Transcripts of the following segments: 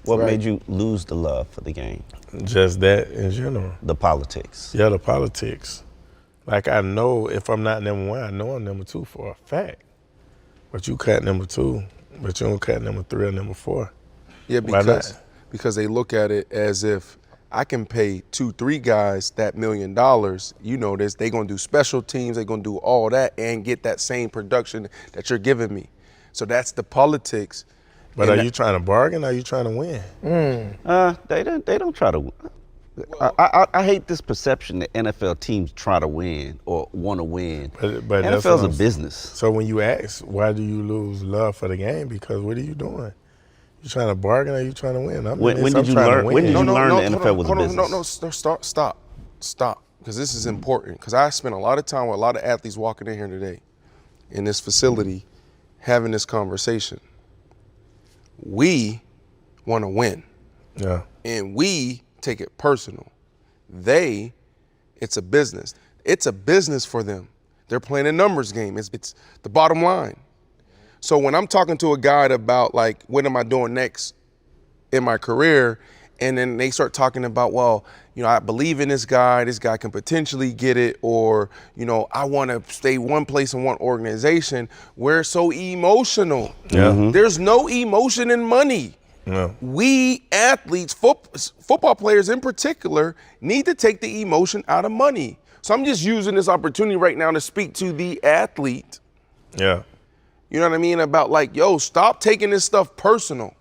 What made you lose the love for the game? Just that in general. The politics. Yeah, the politics. Like I know if I'm not number one, I know I'm number two for a fact. But you cut number two, but you don't cut number three or number four. Yeah, because they look at it as if I can pay 2-3 guys that $1 million. You know this. They're gonna do special teams. They're gonna do all that and get that same production that you're giving me. So that's the politics. But are you trying to bargain? Or are you trying to win? They don't try to. I hate this perception that NFL teams try to win or want to win. But NFL's a business. So when you ask, why do you lose love for the game? Because what are you doing? You trying to bargain or you trying to win? When did you learn the NFL was a business? No, stop. Because this is important. Because I spent a lot of time with a lot of athletes walking in here today, in this facility, having this conversation. We want to win. Yeah. And we take it personal. It's a business. It's a business for them. They're playing a numbers game. It's the bottom line. So when I'm talking to a guy about like, what am I doing next in my career? And then they start talking about, well, you know, I believe in this guy can potentially get it, or, you know, I want to stay one place in one organization. We're so emotional. Yeah. Mm-hmm. There's no emotion in money. No. We athletes, football players in particular, need to take the emotion out of money. So I'm just using this opportunity right now to speak to the athlete. Yeah. You know what I mean? About like, yo, stop taking this stuff personal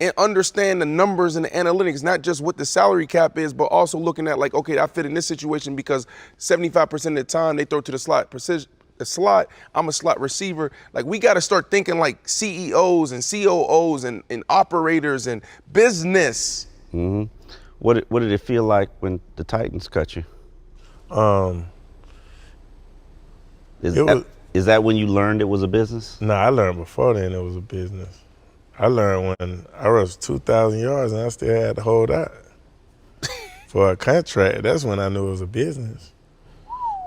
and understand the numbers and the analytics, not just what the salary cap is, but also looking at like, okay, I fit in this situation because 75% of the time they throw to the slot, I'm a slot receiver. Like, we got to start thinking like CEOs and COOs and operators and business. Mm-hmm. What did it feel like when the Titans cut you? Is that when you learned it was a business? No, I learned before then it was a business. I learned when I rushed 2,000 yards and I still had to hold out for a contract. That's when I knew it was a business.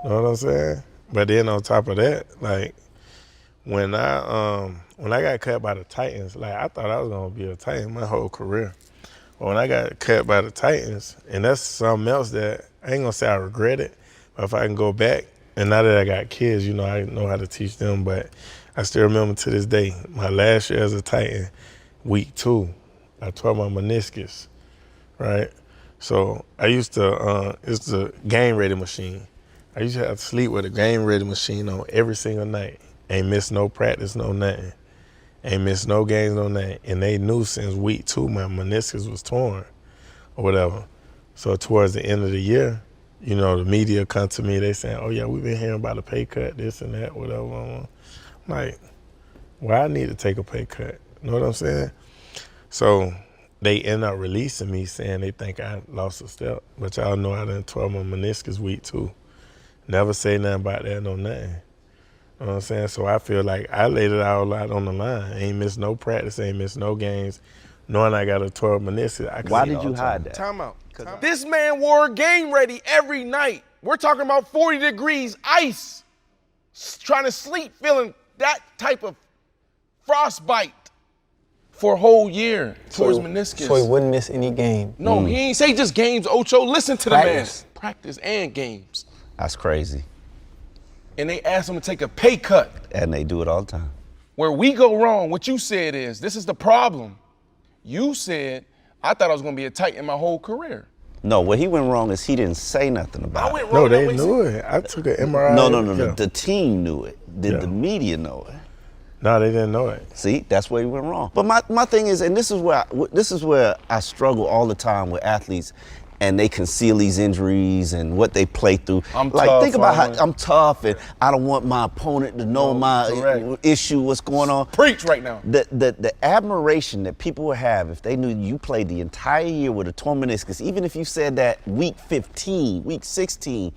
You know what I'm saying? But then on top of that, like when I got cut by the Titans, like I thought I was gonna be a Titan my whole career. But when I got cut by the Titans, and that's something else that I ain't gonna say I regret it, but if I can go back, and now that I got kids, you know, I know how to teach them, but I still remember to this day, my last year as a Titan, week 2, I tore my meniscus, right? So I used to, it's a game-ready machine. I used to have to sleep with a game-ready machine on every single night. Ain't miss no practice, no nothing. Ain't miss no games, no nothing. And they knew since week 2 my meniscus was torn or whatever. So towards the end of the year, you know, the media come to me, they saying, oh yeah, we've been hearing about a pay cut, this and that, whatever. I'm like, why I need to take a pay cut? You know what I'm saying? So they end up releasing me saying they think I lost a step. But y'all know I done tore my meniscus week 2. Never say nothing about that, no nothing. You know what I'm saying? So I feel like I laid it all out on the line. Ain't missed no practice, ain't missed no games. Knowing I got a tore meniscus. Why did you hide that? Time out. This man wore game ready every night. We're talking about 40 degrees, ice, trying to sleep, feeling that type of frostbite for a whole year towards meniscus. So he wouldn't miss any game. No, he ain't say just games, Ocho. Listen to the man. Practice and games. That's crazy. And they asked him to take a pay cut. And they do it all the time. Where we go wrong, what you said is, this is the problem. You said, I thought I was going to be a Titan my whole career. No, what he went wrong is he didn't say nothing about it. No, they knew it. I took an MRI. No. Yeah. The team knew it. Did the media know it? No, they didn't know it. See, that's where he went wrong. But my thing is, and this is where I struggle all the time with athletes, and they conceal these injuries and what they play through. Think about how I'm tough and I don't want my opponent to know my issue, what's going on. Preach right now. The admiration that people would have if they knew you played the entire year with a torn meniscus, even if you said that week 15, week 16,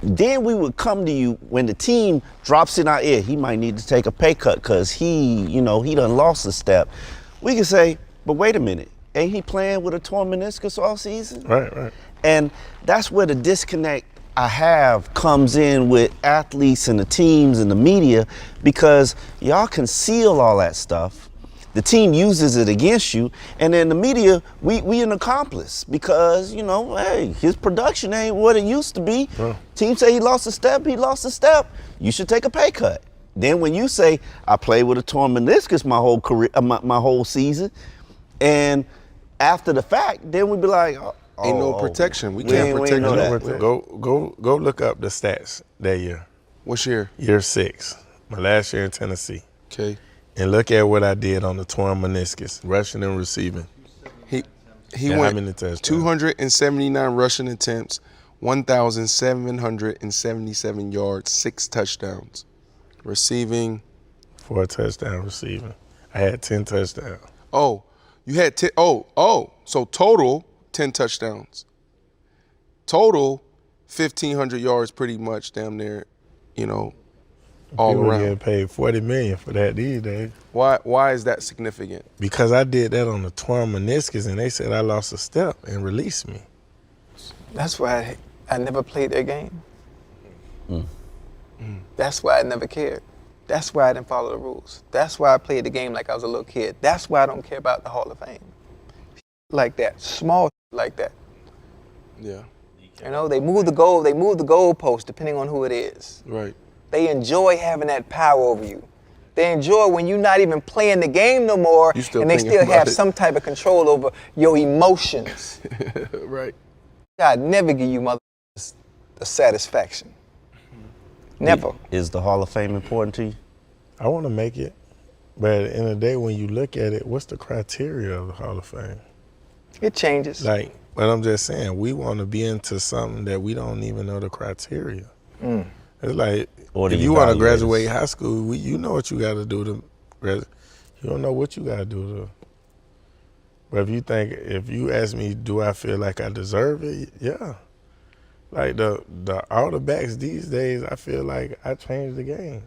then we would come to you when the team drops in our ear, he might need to take a pay cut because he done lost a step. We can say, but wait a minute. Ain't he playing with a torn meniscus all season? Right. And that's where the disconnect I have comes in with athletes and the teams and the media, because y'all conceal all that stuff. the team uses it against you, and then the media, we an accomplice because, you know, hey, his production ain't what it used to be. Team say he lost a step, you should take a pay cut. Then when you say, I played with a torn meniscus my whole career, my whole season, and after the fact, then we'd be like, Ain't no protection. We can't protect know that. that. Go look up the stats that year. What's year? Year 6, my last year in Tennessee. Okay. And look at what I did on the torn meniscus, rushing and receiving. He And how went many touchdowns? 279 rushing attempts, 1,777 yards, 6 touchdowns. Receiving. 4 touchdown receiving. I had 10 touchdowns. Oh, you had 10. So total 10 touchdowns. Total 1,500 yards, pretty much damn near, you know, all People around. getting paid $40 million for that these days. Why is that significant? Because I did that on the torn meniscus, and they said I lost a step and released me. That's why I never played their game. That's why I never cared. That's why I didn't follow the rules. That's why I played the game like I was a little kid. That's why I don't care about the Hall of Fame. Like that, small like that. Yeah. You know, they move the goalpost depending on who it is. Right. They enjoy having that power over you. They enjoy when you're not even playing the game no more, You still and they thinking still about have it. some type of control over your emotions. Right. God never give you motherfuckers the satisfaction. Never. Is the Hall of Fame important to you? I want to make it, but at the end of the day, when you look at it, what's the criteria of the Hall of Fame? It changes. Like, but I'm just saying, we want to be into something that we don't even know the criteria. It's like, Or the if you want to evaluators. graduate high school, you know what you got to do to graduate. You don't know what you got to do to. But if you ask me, do I feel like I deserve it? Yeah. Like the all the backs these days, I feel like I changed the game.